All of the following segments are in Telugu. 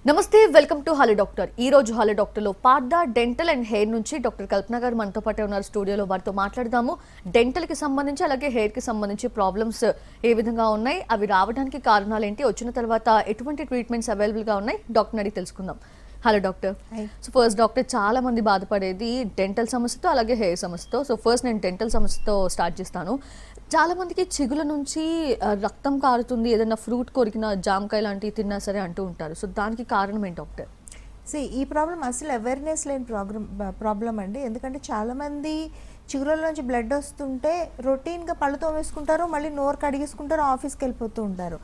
నమస్తే, వెల్కమ్ టు హలో డాక్టర్. ఈ రోజు హలో డాక్టర్లో పార్దా డెంటల్ అండ్ హెయిర్ నుంచి డాక్టర్ కల్పన గారు మనతో పాటే ఉన్నారు స్టూడియోలో. వారితో మాట్లాడదాము. డెంటల్కి సంబంధించి అలాగే హెయిర్కి సంబంధించి ప్రాబ్లమ్స్ ఏ విధంగా ఉన్నాయి, అవి రావడానికి కారణాలు ఏంటి, వచ్చిన తర్వాత ఎటువంటి ట్రీట్మెంట్స్ అవైలబుల్గా ఉన్నాయి, డాక్టర్ని అడిగి తెలుసుకుందాం. Hello doctor. So first doctor, చాలా మంది బాధపడేది డెంటల్ సమస్యతో అలాగే హెయిర్ సమస్యతో. సో ఫస్ట్ నేను డెంటల్ సమస్యతో స్టార్ట్ చేస్తాను. చాలా మందికి చిగుల నుంచి రక్తం కారుతుంది, ఏదైనా ఫ్రూట్ కొరికిన జామకాయ లాంటివి తిన్నా సరే అంటూ ఉంటారు. సో దానికి కారణం ఏంటి డాక్టర్? ఈ ప్రాబ్లం అసలు అవేర్నెస్ లేని ప్రాబ్లం అండి. ఎందుకంటే చాలామంది చిగురుల నుంచి బ్లడ్ వస్తుంటే రొటీన్గా పళ్ళు తోమేసుకుంటారు, మళ్ళీ నోరు కడిగేసుకుంటారు, ఆఫీస్కి వెళ్ళిపోతూ ఉంటారు.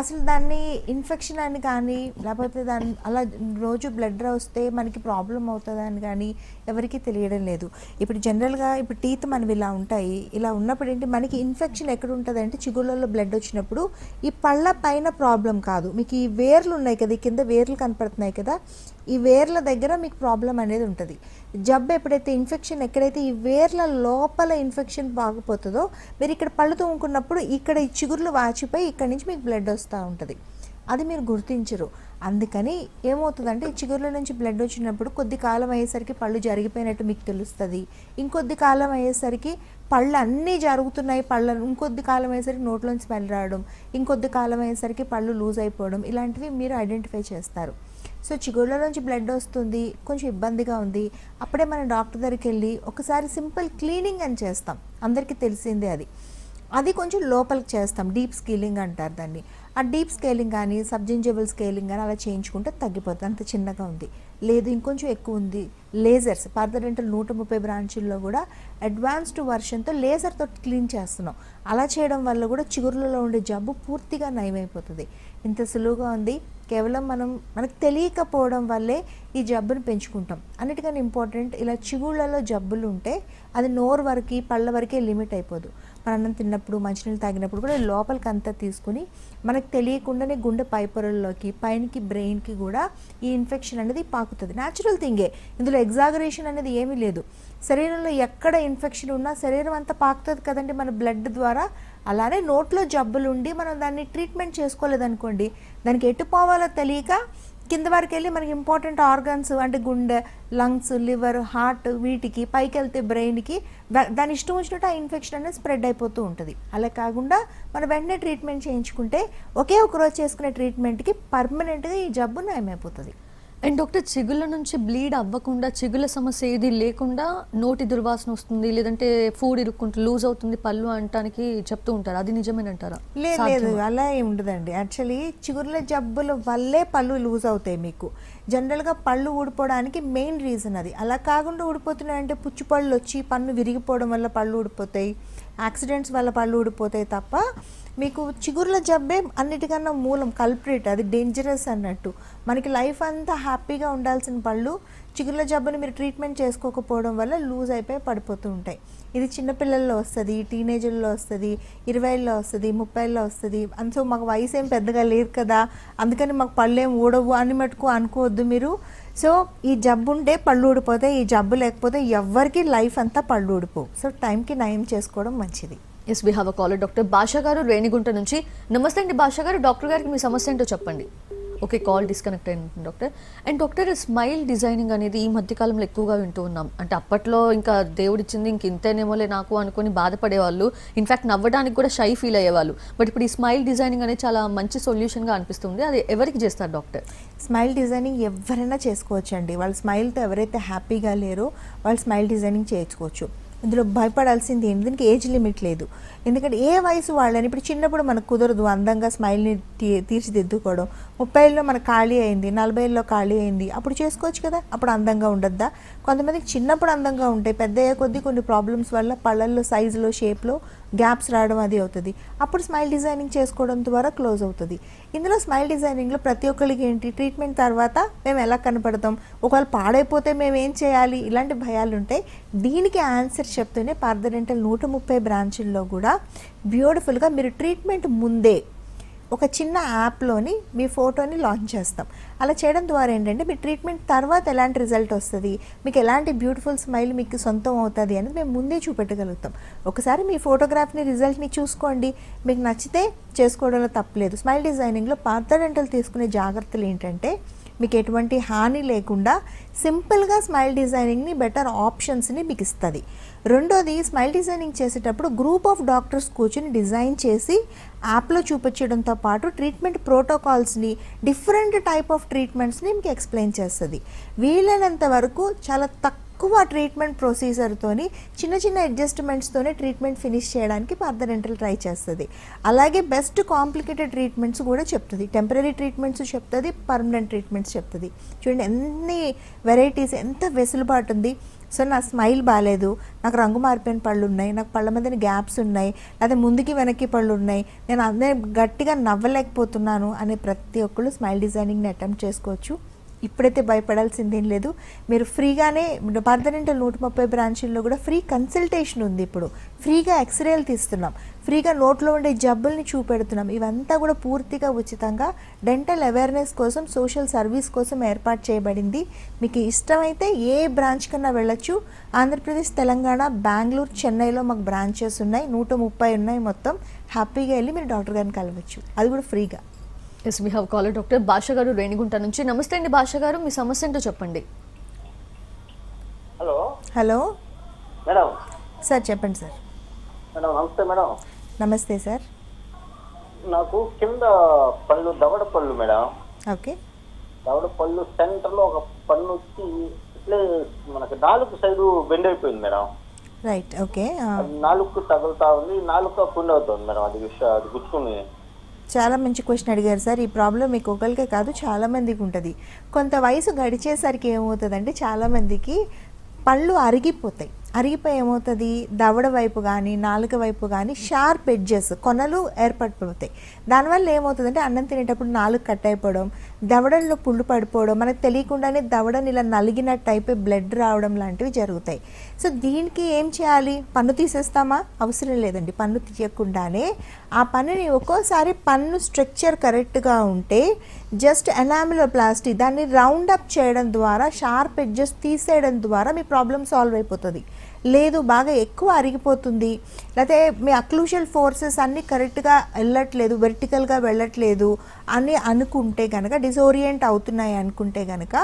అసలు దాన్ని ఇన్ఫెక్షన్ అని కానీ లేకపోతే దాన్ని అలా రోజు బ్లడ్ వస్తే మనకి ప్రాబ్లం అవుతుందని కానీ ఎవరికీ తెలియడం లేదు. ఇప్పుడు జనరల్గా ఇప్పుడు టీత్ మనవి ఇలా ఉంటాయి. ఇలా ఉన్నప్పుడు ఏంటి, మనకి ఇన్ఫెక్షన్ ఎక్కడ ఉంటుంది అంటే చిగుళ్ళలో బ్లడ్ వచ్చినప్పుడు ఈ పళ్ళ పైన ప్రాబ్లం కాదు, మీకు ఈ వేర్లు ఉన్నాయి కదా, ఈ కింద వేర్లు కనపడుతున్నాయి కదా, ఈ వేర్ల దగ్గర మీకు ప్రాబ్లం అనేది ఉంటుంది. జబ్బు ఎప్పుడైతే ఇన్ఫెక్షన్ ఎక్కడైతే ఈ వేర్ల లోపల ఇన్ఫెక్షన్ బాగిపోతుందో, మీరు ఇక్కడ పళ్ళు తోముకున్నప్పుడు ఇక్కడ ఈ చిగుర్లు వాచిపోయి ఇక్కడ నుంచి మీకు బ్లడ్ వస్తూ ఉంటుంది. అది మీరు గుర్తించరు. అందుకని ఏమవుతుందంటే ఈ చిగుర్ల నుంచి బ్లడ్ వచ్చినప్పుడు కొద్ది కాలం అయ్యేసరికి పళ్ళు జరిగిపోయినట్టు మీకు తెలుస్తుంది. ఇంకొద్ది కాలం అయ్యేసరికి పళ్ళు అన్నీ జరుగుతున్నాయి, ఇంకొద్ది కాలం అయ్యేసరికి నోట్లోంచి స్మెల్ రావడం, ఇంకొద్ది కాలం అయ్యేసరికి పళ్ళు లూజ్ అయిపోవడం, ఇలాంటివి మీరు ఐడెంటిఫై చేస్తారు. సో చిగుళ్ళ నుంచి బ్లడ్ వస్తుంది, కొంచెం ఇబ్బందిగా ఉంది, అప్పుడే మనం డాక్టర్ దగ్గరికి వెళ్ళి ఒకసారి సింపుల్ క్లీనింగ్ అని చేస్తాం. అందరికీ తెలిసిందే అది కొంచెం లోపలికి చేస్తాం, డీప్ స్కేలింగ్ అంటారు దాన్ని. ఆ డీప్ స్కేలింగ్ కానీ సబ్జింజబుల్ స్కేలింగ్ కానీ అలా చేయించుకుంటే తగ్గిపోతుంది. అంత చిన్నగా ఉంది, లేదు ఇంకొంచెం ఎక్కువ ఉంది, లేజర్స్ పార్దా డెంటల్ 130 బ్రాంచుల్లో కూడా అడ్వాన్స్డ్ వర్షన్తో లేజర్తో క్లీన్ చేస్తున్నాం. అలా చేయడం వల్ల కూడా చిగుర్లలో ఉండే జబ్బు పూర్తిగా నయమైపోతుంది. ఇంత సులువుగా ఉంది, కేవలం మనకు తెలియకపోవడం వల్లే ఈ జబ్బును పెంచుకుంటాం. అన్నిటికన్నా ఇంపార్టెంట్, ఇలా చిగుళ్ళలో జబ్బులు ఉంటే అది నోరు వరకు పళ్ళ వరకే లిమిట్ అయిపోదు. మన అన్నం తిన్నప్పుడు మంచినీళ్ళు తాగినప్పుడు కూడా లోపలికి అంతా తీసుకుని మనకు తెలియకుండానే గుండె పైపొరల్లోకి పైనకి బ్రెయిన్కి కూడా ఈ ఇన్ఫెక్షన్ అనేది పాకుతుంది. న్యాచురల్ థింగే, ఇందులో ఎగ్జాగరేషన్ అనేది ఏమీ లేదు. శరీరంలో ఎక్కడ ఇన్ఫెక్షన్ ఉన్నా శరీరం అంతా పాకుతుంది కదండి మన బ్లడ్ ద్వారా. అలానే నోట్లో జబ్బులు ఉండి మనం దాన్ని ట్రీట్మెంట్ చేసుకోలేదనుకోండి, దానికి ఎటు పోవాలో తెలియక కింద వరకు వెళ్ళి మనకి ఇంపార్టెంట్ ఆర్గన్స్ అంటే గుండె, లంగ్స్, లివర్, హార్ట్, వీటికి పైకి వెళ్తే బ్రెయిన్కి దాని ఇష్టం వచ్చినట్టు ఆ ఇన్ఫెక్షన్ అనేది స్ప్రెడ్ అయిపోతూ ఉంటుంది. అలా కాకుండా మనం వెంటనే ట్రీట్మెంట్ చేయించుకుంటే ఒకే ఒక రోజు చేసుకునే ట్రీట్మెంట్కి పర్మనెంట్గా ఈ జబ్బు నయమైపోతుంది. అండ్ డాక్టర్, చిగుళ్ళ నుంచి బ్లీడ్ అవ్వకుండా, చిగుళ్ళ సమస్య ఏది లేకుండా నోటి దుర్వాసన వస్తుంది, లేదంటే ఫుడ్ ఇరుక్కుంటూ లూజ్ అవుతుంది పళ్ళు అంటానికి చెప్తూ ఉంటారు, అది నిజమేనంటారా? లేదు, అలా ఏమి ఉండదండి. యాక్చువల్లీ చిగుర్ల జబ్బుల వల్లే పళ్ళు లూజ్ అవుతాయి. మీకు జనరల్గా పళ్ళు ఊడిపోవడానికి మెయిన్ రీజన్ అది. అలా కాకుండా ఊడిపోతున్నాయంటే పుచ్చిపళ్ళు వచ్చి పన్ను విరిగిపోవడం వల్ల పళ్ళు ఊడిపోతాయి, యాక్సిడెంట్స్ వల్ల పళ్ళు ఊడిపోతాయి తప్ప మీకు చిగుర్ల జబ్బే అన్నిటికన్నా మూలం, కల్ప్రిట్, అది డేంజరస్ అన్నట్టు. మనకి లైఫ్ అంతా హ్యాపీగా ఉండాల్సిన పళ్ళు చిగుర్ల జబ్బుని మీరు ట్రీట్మెంట్ చేసుకోకపోవడం వల్ల లూజ్ అయిపోయి పడిపోతూ ఉంటాయి. ఇది చిన్నపిల్లల్లో వస్తుంది, టీనేజర్లో వస్తుంది, 20లో వస్తుంది, 30లో వస్తుంది. సో మాకు వయసు ఏం పెద్దగా లేదు కదా, అందుకని మాకు పళ్ళు ఏం ఊడవు అని మటుకు అనుకోవద్దు మీరు. సో ఈ జబ్బు ఉంటే పళ్ళు ఊడిపోతాయి, ఈ జబ్బు లేకపోతే ఎవరికి లైఫ్ అంతా పళ్ళు ఊడిపోవు. సో టైంకి నయం చేసుకోవడం మంచిది. Yes, we have a caller. Doctor Basha garu Renigunta నుంచి. నమస్తే అండి భాష గారు. డాక్టర్ గారికి మీ సమస్య ఏంటో చెప్పండి. ఓకే, కాల్ డిస్కనెక్ట్ అయింది doctor. And doctor, smile designing అనేది ఈ మధ్యకాలంలో ఎక్కువగా వింటూ ఉన్నాం. అంటే అప్పట్లో ఇంకా దేవుడిచ్చింది ఇంక ఇంతేనేమోలే నాకు అనుకుని బాధపడేవాళ్ళు, ఇన్ఫ్యాక్ట్ నవ్వడానికి కూడా షై ఫీల్ అయ్యేవాళ్ళు. బట్ ఇప్పుడు ఈ స్మైల్ డిజైనింగ్ అనేది చాలా మంచి సొల్యూషన్గా అనిపిస్తుంది. అది ఎవరికి చేస్తారు డాక్టర్? స్మైల్ డిజైనింగ్ ఎవరైనా చేసుకోవచ్చండి. వాళ్ళ స్మైల్తో ఎవరైతే హ్యాపీగా లేరో వాళ్ళు స్మైల్ డిజైనింగ్ చేసుకోవచ్చు. ఇందులో భయపడాల్సింది ఏంటి, దీనికి ఏజ్ లిమిట్ లేదు. ఎందుకంటే ఏ వయసు వాళ్ళని, ఇప్పుడు చిన్నప్పుడు మనకు కుదరదు అందంగా స్మైల్ని తీర్చిదిద్దుకోవడం. 30లో మనకు ఖాళీ అయింది, 40లో ఖాళీ అయింది, అప్పుడు చేసుకోవచ్చు కదా, అప్పుడు అందంగా ఉండద్దా? కొంతమందికి చిన్నప్పుడు అందంగా ఉంటాయి, పెద్ద అయ్యే కొద్దీ కొన్ని ప్రాబ్లమ్స్ వల్ల పళ్ళల్లో సైజులో, షేప్లో గ్యాప్స్ రావడం అది అవుతుంది. అప్పుడు స్మైల్ డిజైనింగ్ చేసుకోవడం ద్వారా క్లోజ్ అవుతుంది. ఇందులో స్మైల్ డిజైనింగ్లో ప్రతి ఒక్కరికి ఏంటి, ట్రీట్మెంట్ తర్వాత మేము ఎలా కనపడతాం, ఒకవేళ పాడైపోతే మేము ఏం చేయాలి, ఇలాంటి భయాలు ఉంటాయి. దీనికి ఆన్సర్ చెప్తూనే పార్దా డెంటల్ 130 బ్రాంచుల్లో కూడా బ్యూటిఫుల్గా మీరు ట్రీట్మెంట్ ముందే ఒక చిన్న యాప్లోని మీ ఫోటోని లాంచ్ చేస్తాం. అలా చేయడం ద్వారా ఏంటంటే మీ ట్రీట్మెంట్ తర్వాత ఎలాంటి రిజల్ట్ వస్తుంది, మీకు ఎలాంటి బ్యూటిఫుల్ స్మైల్ మీకు సొంతం అవుతుంది అనేది మేము ముందే చూపెట్టగలుగుతాం. ఒకసారి మీ ఫోటోగ్రాఫ్ని రిజల్ట్ని చూసుకోండి, మీకు నచ్చితే చేసుకోవడంలో తప్పలేదు. స్మైల్ డిజైనింగ్లో పార్దా డెంటల్ తీసుకునే జాగ్రత్తలు ఏంటంటే, మీకు ఎటువంటి హాని లేకుండా సింపుల్గా స్మైల్ డిజైనింగ్ని బెటర్ ఆప్షన్స్ని మీకు ఇస్తుంది. రెండోది, స్మైల్ డిజైనింగ్ చేసేటప్పుడు గ్రూప్ ఆఫ్ డాక్టర్స్ కూర్చొని డిజైన్ చేసి యాప్లో చూపించడంతో పాటు ట్రీట్మెంట్ ప్రోటోకాల్స్ని, డిఫరెంట్ టైప్ ఆఫ్ ట్రీట్మెంట్స్ని మీకు ఎక్స్ప్లెయిన్ చేస్తుంది. వీలైనంత వరకు చాలా తక్కువ ట్రీట్మెంట్ ప్రొసీజర్తోని, చిన్న చిన్న అడ్జస్ట్మెంట్స్తోనే ట్రీట్మెంట్ ఫినిష్ చేయడానికి పార్థ డెంటల్ ట్రై చేస్తుంది. అలాగే బెస్ట్ కాంప్లికేటెడ్ ట్రీట్మెంట్స్ కూడా చెప్తుంది. టెంపరీ ట్రీట్మెంట్స్ చెప్తుంది, పర్మనెంట్ ట్రీట్మెంట్స్ చెప్తుంది. చూడండి ఎన్ని వెరైటీస్, ఎంత వెసులుబాటు ఉంది. సో నా స్మైల్ బాగాలేదు, నాకు రంగు మారిపోయిన పళ్ళు ఉన్నాయి, నాకు పళ్ళ మధ్యన గ్యాప్స్ ఉన్నాయి, లేదా ముందుకి వెనక్కి పళ్ళు ఉన్నాయి, నేను అదే గట్టిగా నవ్వలేకపోతున్నాను అనే ప్రతి ఒక్కళ్ళు స్మైల్ డిజైనింగ్ని అటెంప్ట్ చేసుకోవచ్చు. ఇప్పుడైతే భయపడాల్సిందేం లేదు. మీరు ఫ్రీగానే పార్థ డెంటల్ 130 బ్రాంచీల్లో కూడా ఫ్రీ కన్సల్టేషన్ ఉంది. ఇప్పుడు ఫ్రీగా ఎక్స్రేలు తీస్తున్నాం, ఫ్రీగా నోట్లో ఉండే జబ్బుల్ని చూపెడుతున్నాం. ఇవంతా కూడా పూర్తిగా ఉచితంగా డెంటల్ అవేర్నెస్ కోసం, సోషల్ సర్వీస్ కోసం ఏర్పాటు చేయబడింది. మీకు ఇష్టమైతే ఏ బ్రాంచ్ కన్నా వెళ్ళొచ్చు. ఆంధ్రప్రదేశ్, తెలంగాణ, బెంగళూరు, చెన్నైలో మాకు బ్రాంచెస్ ఉన్నాయి, 130 ఉన్నాయి మొత్తం. హ్యాపీగా వెళ్ళి మీరు డాక్టర్ గారిని కలవచ్చు, అది కూడా ఫ్రీగా. Yes, we have caller doctor Basha garu Renigunta నుంచి. నమస్తే అండి భాష గారు, మీ సమస్య ఏంటో చెప్పండి. Hello hello madam. సార్ చెప్పండి సార్. మేడం నమస్తే మేడం. నమస్తే సార్. నాకు కింద పళ్ళు, దవడ పళ్ళు మేడం. ఓకే. దవడ పళ్ళు సెంటర్లో ఒక పన్ను వచ్చి ఇట్లే మనకి నాలుగు సైడు బెండ్ అయిపోయింది మేడం. రైట్. ఓకే. నాలుగు తగులుతా ఉంది, నాలుగు పుండ్ అవుతుంది మేడం. అది గుచ్చుకుని. చాలా మంచి క్వశ్చన్ అడిగారు సార్. ఈ ప్రాబ్లం మీకు ఒకరికే కాదు, చాలామందికి ఉంటుంది. కొంత వయసు గడిచేసరికి ఏమవుతుందంటే చాలామందికి పళ్ళు అరిగిపోతాయి. అరిగిపోయి ఏమవుతుంది, దవడ వైపు కానీ నాలుక వైపు కానీ షార్ప్ ఎడ్జెస్, కొనలు ఏర్పడిపోతాయి. దానివల్ల ఏమవుతుందంటే అన్నం తినేటప్పుడు నాలుగు కట్ అయిపోవడం, దవడల్లో పుళ్ళు పడిపోవడం, మనకు తెలియకుండానే దవడని ఇలా నలిగినట్టు అయిపోయి బ్లడ్ రావడం లాంటివి జరుగుతాయి. సో దీనికి ఏం చేయాలి? పన్ను తీసేస్తామా? అవసరం లేదండి. పన్ను తీయకుండానే ఆ పన్నుని, ఒక్కోసారి పన్ను స్ట్రక్చర్ కరెక్ట్గా ఉంటే జస్ట్ ఎనామిలోప్లాస్టీ, దాన్ని రౌండ్ అప్ చేయడం ద్వారా, షార్ప్ ఎడ్జెస్ తీసేయడం ద్వారా మీ ప్రాబ్లం సాల్వ్ అయిపోతుంది. లేదు బాగా ఎక్కువ అరిగిపోతుంది, లేకపోతే మీ అక్లూషల్ ఫోర్సెస్ అన్నీ కరెక్ట్గా వెళ్ళట్లేదు, వెర్టికల్గా వెళ్ళట్లేదు అని అనుకుంటే కనుక, డిసోరియంట్ అవుతున్నాయి అనుకుంటే కనుక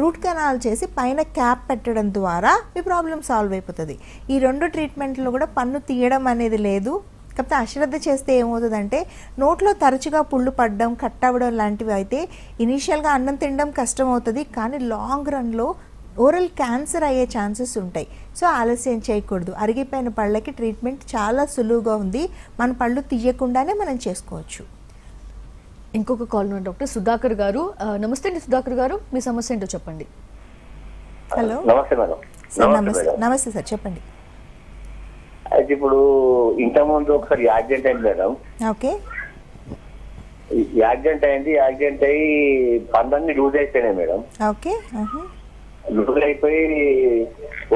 రూట్ కెనాల్ చేసి పైన క్యాప్ పెట్టడం ద్వారా మీ ప్రాబ్లం సాల్వ్ అయిపోతుంది. ఈ రెండు ట్రీట్మెంట్లో కూడా పన్ను తీయడం అనేది లేదు. కాకపోతే అశ్రద్ధ చేస్తే ఏమవుతుందంటే నోట్లో తరచుగా పుళ్ళు పడడం, కట్ అవ్వడం లాంటివి అయితే ఇనీషియల్గా అన్నం తినడం కష్టం అవుతుంది, కానీ లాంగ్ రన్లో ఓరల్ క్యాన్సర్ అయ్యే ఛాన్సెస్ ఉంటాయి. సో ఆలస్యం చేయకూడదు. అరిగిపోయిన పళ్ళకి ట్రీట్మెంట్ చాలా సులువుగా ఉంది, మన పళ్ళు తీయకుండానే మనం చేసుకోవచ్చు. ఇంకొక కాల్ ఉన్న డాక్టర్ సుధాకర్ గారు. నమస్తే అండి సుధాకర్ గారు, మీ సమస్య ఏంటో చెప్పండి. హలో. నమస్తే మేడం. సార్ నమస్తే. నమస్తే సార్, చెప్పండి. అయితే ఇప్పుడు ఇంతకుముందు ఒకసారి యాక్సిడెంట్ అయింది మేడం. ఓకే. యాక్సిడెంట్ అయ్యి పన్నులన్నీ లూజ్ అయిపోయినాయి మేడం. ఓకే. లూజ్ అయిపోయి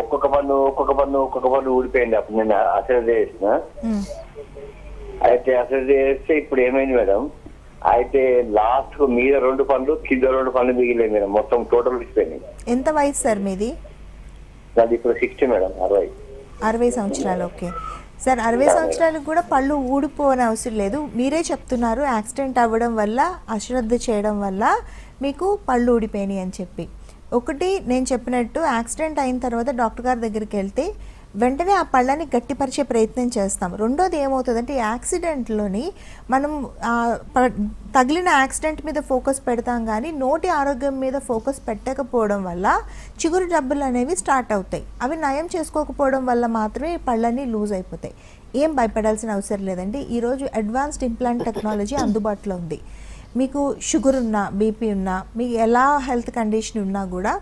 ఒక్కొక్క పన్ను ఊడిపోయింది. అప్పుడు నేను అసలు చేసిన, అయితే అసలు చేస్తే ఇప్పుడు ఏమైంది మేడం, అయితే లాస్ట్ మీద 2 పనులు, కింద 2 పనులు మిగిలినాయి మేడం. మొత్తం టోటల్ ఊడిపోయినాయి. ఎంత వయసు సార్ మీది? నాది ఇప్పుడు 60 మేడం, 60 సంవత్సరాలు. ఓకే సార్, 60 సంవత్సరాలకు కూడా పళ్ళు ఊడిపోని అవసరం లేదు. మీరే చెప్తున్నారు యాక్సిడెంట్ అవ్వడం వల్ల, అశ్రద్ధ చేయడం వల్ల మీకు పళ్ళు ఊడిపోయినాయి అని చెప్పి. ఒకటి, నేను చెప్పినట్టు యాక్సిడెంట్ అయిన తర్వాత డాక్టర్ గారి దగ్గరికి వెళ్తే వెంటనే ఆ పళ్ళని గట్టిపరిచే ప్రయత్నం చేస్తాం. రెండోది ఏమవుతుందంటే యాక్సిడెంట్లోని మనం తగిలిన యాక్సిడెంట్ మీద ఫోకస్ పెడతాం, కానీ నోటి ఆరోగ్యం మీద ఫోకస్ పెట్టకపోవడం వల్ల చిగురు జబ్బులు అనేవి స్టార్ట్ అవుతాయి. అవి నయం చేసుకోకపోవడం వల్ల మాత్రమే ఈ పళ్ళన్నీ లూజ్ అయిపోతాయి. ఏం భయపడాల్సిన అవసరం లేదండి. ఈరోజు అడ్వాన్స్డ్ ఇంప్లాంట్ టెక్నాలజీ అందుబాటులో ఉంది. మీకు షుగర్ ఉన్నా, బీపీ ఉన్నా, మీకు ఎలా హెల్త్ కండిషన్ ఉన్నా కూడా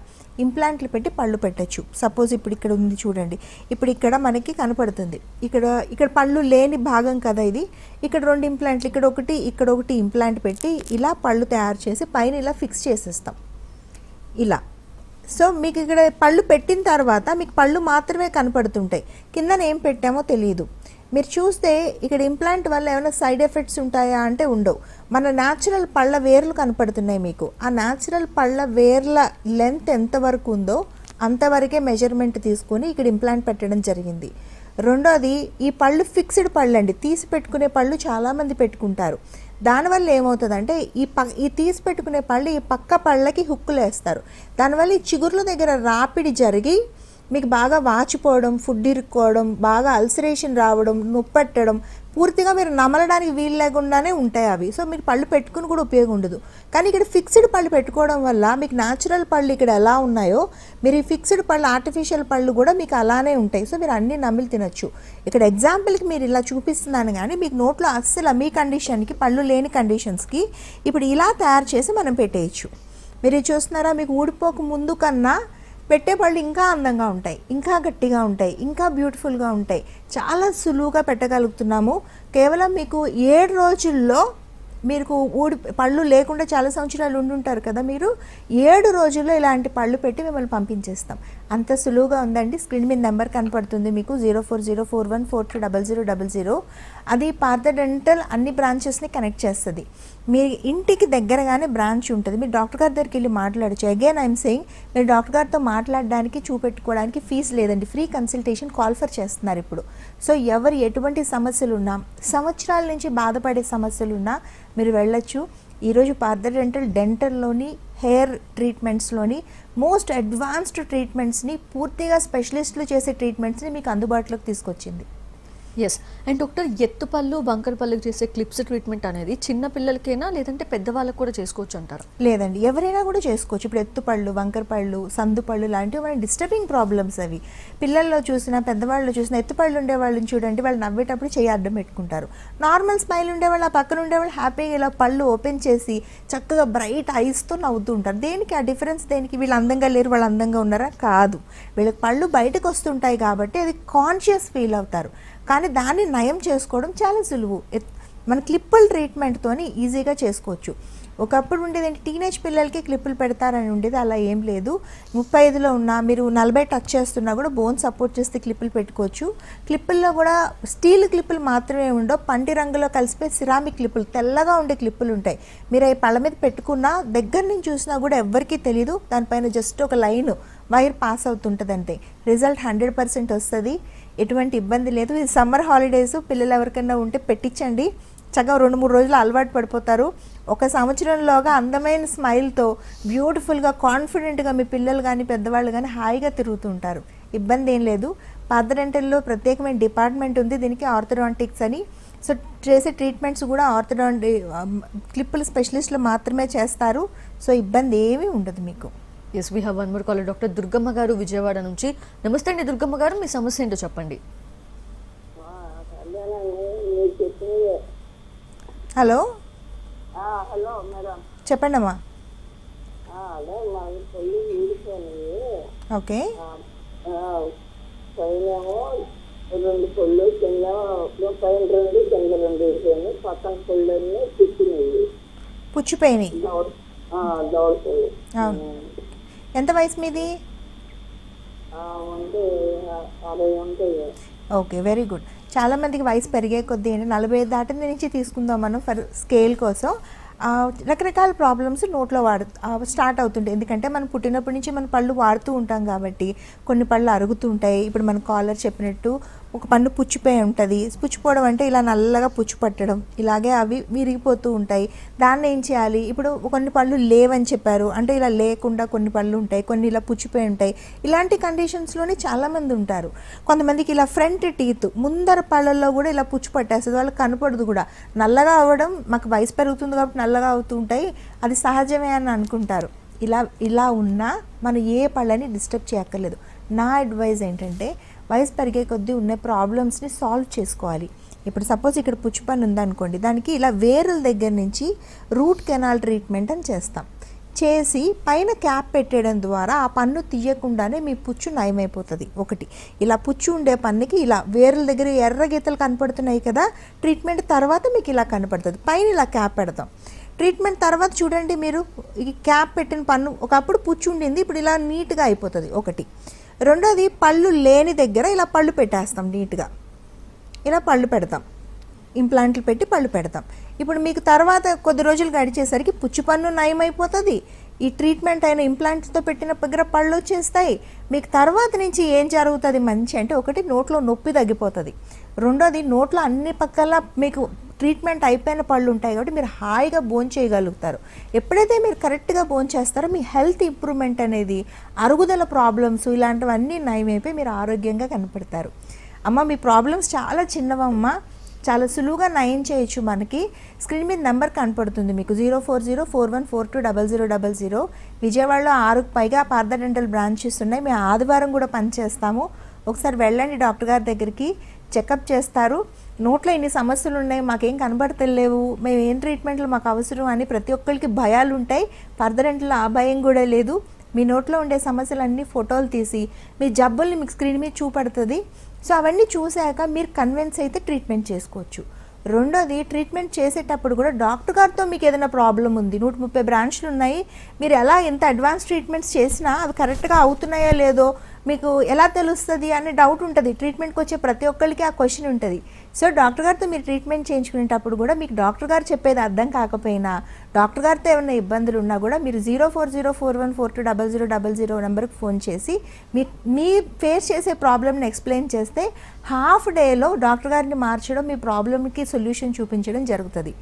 ఇంప్లాంట్లు పెట్టి పళ్ళు పెట్టచ్చు. సపోజ్ ఇప్పుడు ఇక్కడ ఉంది చూడండి, ఇప్పుడు ఇక్కడ మనకి కనపడుతుంది, ఇక్కడ పళ్ళు లేని భాగం కదా ఇది. ఇక్కడ 2 ఇంప్లాంట్లు, ఇక్కడ ఒకటి ఇంప్లాంట్ పెట్టి ఇలా పళ్ళు తయారు చేసి పైన ఇలా ఫిక్స్ చేసేస్తాం ఇలా. సో మీకు ఇక్కడ పళ్ళు పెట్టిన తర్వాత మీకు పళ్ళు మాత్రమే కనపడుతుంటాయి, కిందన ఏం పెట్టామో తెలియదు. మీరు చూస్తే ఇక్కడ ఇంప్లాంట్ వల్ల ఏమైనా సైడ్ ఎఫెక్ట్స్ ఉంటాయా అంటే ఉండవు. మన న్యాచురల్ పళ్ళ వేర్లు కనపడుతున్నాయి మీకు. ఆ న్యాచురల్ పళ్ళ వేర్ల లెంత్ ఎంతవరకు ఉందో అంతవరకే మెజర్మెంట్ తీసుకొని ఇక్కడ ఇంప్లాంట్ పెట్టడం జరిగింది. రెండోది, ఈ పళ్ళు ఫిక్స్డ్ పళ్ళు అండి, తీసి పెట్టుకునే పళ్ళు చాలామంది పెట్టుకుంటారు. దానివల్ల ఏమవుతుందంటే ఈ తీసి పెట్టుకునే పళ్ళు ఈ పక్క పళ్ళకి హుక్కులు వేస్తారు. దానివల్ల ఈ చిగుర్ల దగ్గర రాపిడి జరిగి మీకు బాగా వాచిపోవడం, ఫుడ్ ఇరుక్కోవడం, బాగా అల్సరేషన్ రావడం, నొప్పెట్టడం, పూర్తిగా మీరు నమలడానికి వీలు లేకుండానే ఉంటాయి అవి. సో మీరు పళ్ళు పెట్టుకుని కూడా ఉపయోగం ఉండదు. కానీ ఇక్కడ ఫిక్స్డ్ పళ్ళు పెట్టుకోవడం వల్ల మీకు న్యాచురల్ పళ్ళు ఇక్కడ ఎలా ఉన్నాయో మీరు ఈ ఫిక్స్డ్ పళ్ళు, ఆర్టిఫిషియల్ పళ్ళు కూడా మీకు అలానే ఉంటాయి. సో మీరు అన్నీ నమిలి తినొచ్చు. ఇక్కడ ఎగ్జాంపుల్కి మీరు ఇలా చూపిస్తున్నాను, కానీ మీకు నోట్లో అస్సలు మీ కండిషన్కి, పళ్ళు లేని కండిషన్స్కి ఇప్పుడు ఇలా తయారు చేసి మనం పెట్టేయచ్చు. మీరు చూస్తున్నారా, మీకు ఊడిపోక ముందు కన్నా పెట్టే పళ్ళు ఇంకా అందంగా ఉంటాయి, ఇంకా గట్టిగా ఉంటాయి, ఇంకా బ్యూటిఫుల్గా ఉంటాయి. చాలా సులువుగా పెట్టగలుగుతున్నాము. కేవలం మీకు 7 రోజుల్లో మీకు పళ్ళు లేకుండా చాలా సంవత్సరాలు ఉండుంటారు కదా, మీరు 7 రోజుల్లో ఇలాంటి పళ్ళు పెట్టి మిమ్మల్ని పంపించేస్తాం. అంత సులువుగా ఉందండి. స్క్రీన్ మీద నెంబర్ కనపడుతుంది మీకు 040414200000. అది పార్థ డెంటల్ అన్ని బ్రాంచెస్ని కనెక్ట్ చేస్తుంది. మీ ఇంటికి దగ్గరగానే బ్రాంచ్ ఉంటుంది. మీరు డాక్టర్ గారి దగ్గరికి వెళ్ళి మాట్లాడచ్చు. అగైన్ ఐఎమ్ సెయింగ్, మీరు డాక్టర్ గారితో మాట్లాడడానికి, చూపెట్టుకోవడానికి ఫీజు లేదండి. ఫ్రీ కన్సల్టేషన్ కాల్ఫర్ చేస్తున్నారు ఇప్పుడు. సో ఎవరు ఎటువంటి సమస్యలు ఉన్నా, సంవత్సరాల నుంచి బాధపడే సమస్యలు ఉన్నా మీరు వెళ్ళొచ్చు. ఈరోజు పార్థ డెంటల్లోని హెయిర్ ట్రీట్మెంట్స్లోని మోస్ట్ అడ్వాన్స్డ్ ట్రీట్మెంట్స్ని, పూర్తిగా స్పెషలిస్టులు చేసే ట్రీట్మెంట్స్ని మీకు అందుబాటులోకి తీసుకొచ్చింది. ఎస్. అండ్ డాక్టర్, ఎత్తుపళ్ళు, బంకర్ పళ్ళకి చేసే క్లిప్స్ ట్రీట్మెంట్ అనేది చిన్న పిల్లలకైనా లేదంటే పెద్దవాళ్ళకి కూడా చేసుకోవచ్చు అంటారు? లేదండి, ఎవరైనా కూడా చేసుకోవచ్చు. ఇప్పుడు ఎత్తుపళ్ళు, వంకర పళ్ళు, సందు పళ్ళు లాంటివి మన డిస్టర్బింగ్ ప్రాబ్లమ్స్ అవి. పిల్లల్లో చూసినా, పెద్దవాళ్ళు చూసినా, ఎత్తుపళ్ళు ఉండే వాళ్ళని చూడండి, వాళ్ళు నవ్వేటప్పుడు చెయ్యి అడ్డం పెట్టుకుంటారు. నార్మల్ స్మైల్ ఉండేవాళ్ళు, ఆ పక్కన ఉండేవాళ్ళు హ్యాపీగా ఇలా పళ్ళు ఓపెన్ చేసి చక్కగా బ్రైట్ ఐస్తో నవ్వుతూ ఉంటారు. దేనికి ఆ డిఫరెన్స్? దేనికి? వీళ్ళు అందంగా లేరు, వాళ్ళు అందంగా ఉన్నారా? కాదు, వీళ్ళకి పళ్ళు బయటకు వస్తుంటాయి కాబట్టి అది కాన్షియస్ ఫీల్ అవుతారు. కానీ దాన్ని నయం చేసుకోవడం చాలా సులువు. మన క్లిప్పుల ట్రీట్మెంట్తోని ఈజీగా చేసుకోవచ్చు. ఒకప్పుడు ఉండేది ఏంటి, టీనేజ్ పిల్లలకి క్లిప్పులు పెడతారని ఉండేది. అలా ఏం లేదు. 35లో ఉన్నా, మీరు 40 టచ్ చేస్తున్నా కూడా బోన్ సపోర్ట్ చేస్తే క్లిప్పులు పెట్టుకోవచ్చు. క్లిప్పుల్లో కూడా స్టీల్ క్లిప్పులు మాత్రమే ఉండవు, పంటి రంగులో కలిసిపోయి సిరామిక్ క్లిప్పులు, తెల్లగా ఉండే క్లిప్పులు ఉంటాయి. మీరు అవి పళ్ళ మీద పెట్టుకున్నా, దగ్గర నుంచి చూసినా కూడా ఎవ్వరికీ తెలియదు. దానిపైన జస్ట్ ఒక లైన్ వైర్ పాస్ అవుతుంటుంది అంతే. రిజల్ట్ 100% వస్తుంది. ఎటువంటి ఇబ్బంది లేదు. ఇది సమ్మర్ హాలిడేస్, పిల్లలు ఎవరికైనా ఉంటే పెట్టించండి. చక్కగా 2-3 రోజులు అలవాటు పడిపోతారు. 1 సంవత్సరంలోగా అందమైన స్మైల్తో బ్యూటిఫుల్గా, కాన్ఫిడెంట్గా మీ పిల్లలు కానీ పెద్దవాళ్ళు కానీ హాయిగా తిరుగుతుంటారు. ఇబ్బంది ఏం లేదు. పార్థ డెంటల్లో ప్రత్యేకమైన డిపార్ట్మెంట్ ఉంది దీనికి, ఆర్థోడాంటిక్స్ అని. సో చేసే ట్రీట్మెంట్స్ కూడా క్లిప్పుల స్పెషలిస్టులు మాత్రమే చేస్తారు. సో ఇబ్బంది ఏమీ ఉండదు మీకు. Yes, we have one more caller, doctor Durgamma garu, Vijayawada నుంచి. నమస్తే అండి దుర్గమ్మ గారు, మీ సమస్య ఏంటో చెప్పండి. హలో, హలో మేడం, చెప్పండి అమ్మా. అదే మా పళ్ళు ఊడిపోయినాయి. ఓకే, పైనేమో 2 పళ్ళు, కింద పైన 2, కింద 2 ఊడిపోయినాయి. పక్కన పళ్ళు అన్నీ పుచ్చిపోయినాయి. దౌడ పళ్ళు. అవును. ఎంత వయసు మీది? ఉంటే 60 ఉంటాయి. Okay, very good. చాలామందికి వయసు పెరిగే కొద్దీ 40 దాటిన నుంచి తీసుకుందాం మనం ఫర్ స్కేల్ కోసం. రకరకాల ప్రాబ్లమ్స్ నోట్లో స్టార్ట్ అవుతుంటాయి. ఎందుకంటే మనం పుట్టినప్పటి నుంచి మన పళ్ళు వాడుతూ ఉంటాం కాబట్టి కొన్ని పళ్ళు అరుగుతూ ఉంటాయి. ఇప్పుడు మన కాలర్ చెప్పినట్టు ఒక పన్ను పుచ్చిపోయి ఉంటుంది. పుచ్చిపోవడం అంటే ఇలా నల్లగా పుచ్చు పట్టడం, ఇలాగే అవి విరిగిపోతూ ఉంటాయి. దాన్ని ఏం చేయాలి? ఇప్పుడు కొన్ని పళ్ళు లేవని చెప్పారు అంటే ఇలా లేకుండా కొన్ని పళ్ళు ఉంటాయి, కొన్ని ఇలా పుచ్చిపోయి ఉంటాయి. ఇలాంటి కండిషన్స్లోనే చాలామంది ఉంటారు. కొంతమందికి ఇలా ఫ్రంట్ టీత్ ముందర పళ్ళల్లో కూడా ఇలా పుచ్చు పట్టేస్తుంది, వాళ్ళకి కనపడదు కూడా. నల్లగా అవ్వడం, మాకు వయసు పెరుగుతుంది కాబట్టి నల్లగా అవుతూ ఉంటాయి, అది సహజమే అని అనుకుంటారు. ఇలా ఉన్నా మనం ఏ పళ్ళని డిస్టర్బ్ చేయక్కర్లేదు. నా అడ్వైజ్ ఏంటంటే వయసు పెరిగే కొద్దీ ఉన్న ప్రాబ్లమ్స్ని సాల్వ్ చేసుకోవాలి. ఇప్పుడు సపోజ్ ఇక్కడ పుచ్చిపన్ను ఉందనుకోండి, దానికి ఇలా వేరుల దగ్గర నుంచి రూట్ కెనాల్ ట్రీట్మెంట్ అని చేసి పైన క్యాప్ పెట్టేయడం ద్వారా ఆ పన్ను తీయకుండానే మీ పుచ్చు నయమైపోతుంది. ఒకటి, ఇలా పుచ్చు ఉండే పన్నుకి ఇలా వేరుల దగ్గర ఎర్ర గీతలు కనపడుతున్నాయి కదా, ట్రీట్మెంట్ తర్వాత మీకు ఇలా కనపడుతుంది. పైన ఇలా క్యాప్ పెడతాం. ట్రీట్మెంట్ తర్వాత చూడండి, మీరు ఈ క్యాప్ పెట్టిన పన్ను ఒకప్పుడు పుచ్చు ఉండింది, ఇప్పుడు ఇలా నీట్గా అయిపోతుంది. ఒకటి. రెండోది, పళ్ళు లేని దగ్గర ఇలా పళ్ళు పెట్టేస్తాం, నీట్గా ఇలా పళ్ళు పెడతాం, ఇంప్లాంట్లు పెట్టి పళ్ళు పెడతాం. ఇప్పుడు మీకు తర్వాత కొద్ది రోజులు గడిచేసరికి పుచ్చు పన్ను నయమైపోతుంది, ఈ ట్రీట్మెంట్ అయిన ఇంప్లాంట్తో పెట్టిన దగ్గర పళ్ళు వచ్చేస్తాయి. మీకు తర్వాత నుంచి ఏం జరుగుతుంది మంచి అంటే, ఒకటి నోట్లో నొప్పి తగ్గిపోతుంది. రెండోది, నోట్లో అన్ని పక్కల మీకు ట్రీట్మెంట్ అయిపోయిన పళ్ళు ఉంటాయి కాబట్టి మీరు హాయిగా భోంచేయగలుగుతారు. ఎప్పుడైతే మీరు కరెక్ట్గా భోంచేస్తారో మీ హెల్త్ ఇంప్రూవ్మెంట్ అనేది, అరుగుదల ప్రాబ్లమ్స్ ఇలాంటివన్నీ నయమైపోయి మీరు ఆరోగ్యంగా కనపడతారు. అమ్మ మీ ప్రాబ్లమ్స్ చాలా చిన్నవమ్మా, చాలా సులువుగా నయం చేయొచ్చు. మనకి స్క్రీన్ మీద నెంబర్ కనపడుతుంది మీకు 040414200000. విజయవాడలో 6కు పైగా పార్థ డెంటల్ బ్రాంచెస్ ఉన్నాయి. మేము ఆదివారం కూడా పనిచేస్తాము. ఒకసారి వెళ్ళండి డాక్టర్ గారి దగ్గరికి, చెకప్ చేస్తారు. నోట్లో ఇన్ని సమస్యలు ఉన్నాయి, మాకేం కనబడతలేవు, మేము ఏం ట్రీట్మెంట్లు మాకు అవసరం అని ప్రతి ఒక్కరికి భయాలు ఉంటాయి. పార్థ డెంటల్లో ఆ భయం కూడా లేదు. మీ నోట్లో ఉండే సమస్యలన్నీ ఫోటోలు తీసి మీ జబ్బుల్ని మీకు స్క్రీన్ మీద చూపడుతుంది. సో అవన్నీ చూశాక మీరు కన్విన్స్ అయితే ట్రీట్మెంట్ చేసుకోవచ్చు. రెండోది, ట్రీట్మెంట్ చేసేటప్పుడు కూడా డాక్టర్ గారితో మీకు ఏదైనా ప్రాబ్లం ఉంది, 130 బ్రాంచ్లు ఉన్నాయి, మీరు ఎలా ఎంత అడ్వాన్స్ ట్రీట్మెంట్స్ చేసినా అవి కరెక్ట్గా అవుతున్నాయో లేదో మీకు ఎలా తెలుస్తుంది అనే డౌట్ ఉంటుంది. ట్రీట్మెంట్కి వచ్చే ప్రతి ఒక్కరికి ఆ క్వశ్చన్ ఉంటుంది. సో డాక్టర్ గారితో మీరు ట్రీట్మెంట్ చేయించుకునేటప్పుడు కూడా మీకు డాక్టర్ గారు చెప్పేది అర్థం కాకపోయినా, డాక్టర్ గారితో ఏమైనా ఇబ్బందులు ఉన్నా కూడా మీరు 040414200000 నెంబర్కి ఫోన్ చేసి మీ ఫేస్ చేసే ప్రాబ్లమ్ని ఎక్స్ప్లెయిన్ చేస్తే హాఫ్ డేలో డాక్టర్ గారిని మార్చడం, మీ ప్రాబ్లమ్కి సొల్యూషన్ చూపించడం జరుగుతుంది.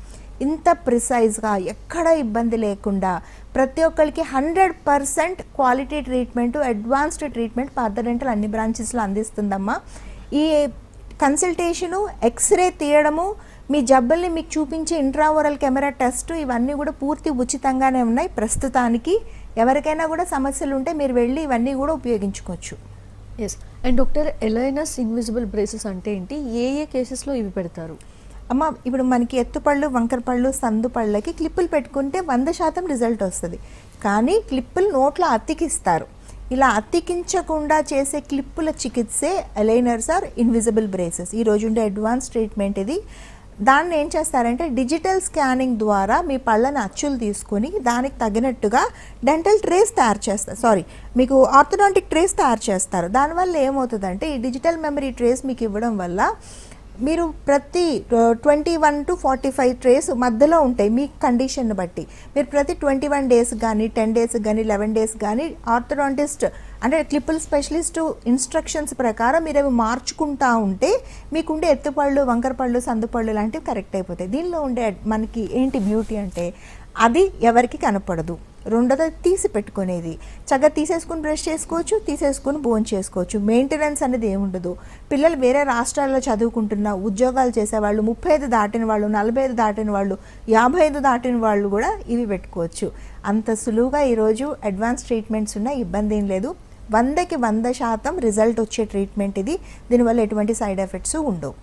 ఇంత ప్రిసైజ్గా ఎక్కడ ఇబ్బంది లేకుండా ప్రతి ఒక్కరికి 100% quality treatment, advanced treatment Partha dental అన్ని బ్రాంచెస్లో అందిస్తుందమ్మా. ఈ కన్సల్టేషను, ఎక్స్రే తీయడము, మీ జబ్బుల్ని మీకు చూపించే ఇంట్రావోరల్ కెమెరా టెస్ట్ ఇవన్నీ కూడా పూర్తి ఉచితంగానే ఉన్నాయి ప్రస్తుతానికి. ఎవరికైనా కూడా సమస్యలు ఉంటే మీరు వెళ్ళి ఇవన్నీ కూడా ఉపయోగించుకోవచ్చు. Yes. And doctor, aligners invisible braces అంటే ఏంటి? ఏ కేసెస్లో ఇవి పెడతారు? అమ్మ ఇప్పుడు మనకి ఎత్తుపళ్ళు, వంకరపళ్ళు, సందు పళ్ళకి క్లిప్పులు పెట్టుకుంటే 100% రిజల్ట్ వస్తుంది. కానీ క్లిప్పులు నోట్లో అతికిస్తారు. ఇలా అతికించకుండా చేసే క్లిప్పుల చికిత్సే అలైనర్స్ ఆర్ ఇన్విజిబుల్ బ్రేసెస్. ఈరోజు ఉండే అడ్వాన్స్ ట్రీట్మెంట్ ఇది. దాన్ని ఏం చేస్తారంటే డిజిటల్ స్కానింగ్ ద్వారా మీ పళ్ళని అచ్చులు తీసుకొని దానికి తగినట్టుగా డెంటల్ ట్రేస్ తయారు చేస్తారు, మీకు ఆర్థోడాంటిక్ ట్రేస్ తయారు చేస్తారు. దానివల్ల ఏమవుతుందంటే ఈ డిజిటల్ మెమరీ ట్రేస్ మీకు ఇవ్వడం వల్ల మీరు ప్రతి 21 to 45 ట్రేస్ మధ్యలో ఉంటాయి మీ కండిషన్ని బట్టి. మీరు ప్రతి 21 డేస్ కానీ 10 డేస్ కానీ 11 డేస్ కానీ ఆర్థోడాంటిస్ట్ అంటే క్లిప్పుల్ స్పెషలిస్టు ఇన్స్ట్రక్షన్స్ ప్రకారం మీరు అవి మార్చుకుంటూ ఉంటే మీకుండే ఎత్తుపళ్ళు, వంకరపళ్ళు, సందుపళ్ళు లాంటివి కరెక్ట్ అయిపోతాయి. దీనిలో ఉండే మనకి ఏంటి బ్యూటీ అంటే అది ఎవరికి కనపడదు. రెండోది తీసి పెట్టుకునేది, చక్కగా తీసేసుకుని బ్రష్ చేసుకోవచ్చు, తీసేసుకుని భోజనం చేసుకోవచ్చు. మెయింటెనెన్స్ అనేది ఏముండదు. పిల్లలు వేరే రాష్ట్రాల్లో చదువుకుంటున్న, ఉద్యోగాలు చేసేవాళ్ళు, 35 దాటిన వాళ్ళు, 45 దాటిన వాళ్ళు, 55 దాటిన వాళ్ళు కూడా ఇవి పెట్టుకోవచ్చు. అంత సులువుగా ఈరోజు అడ్వాన్స్ ట్రీట్మెంట్స్ ఉన్నాయి, ఇబ్బంది ఏం లేదు. 100కి 100% రిజల్ట్ వచ్చే ట్రీట్మెంట్ ఇది. దీనివల్ల ఎటువంటి సైడ్ ఎఫెక్ట్స్ ఉండవు.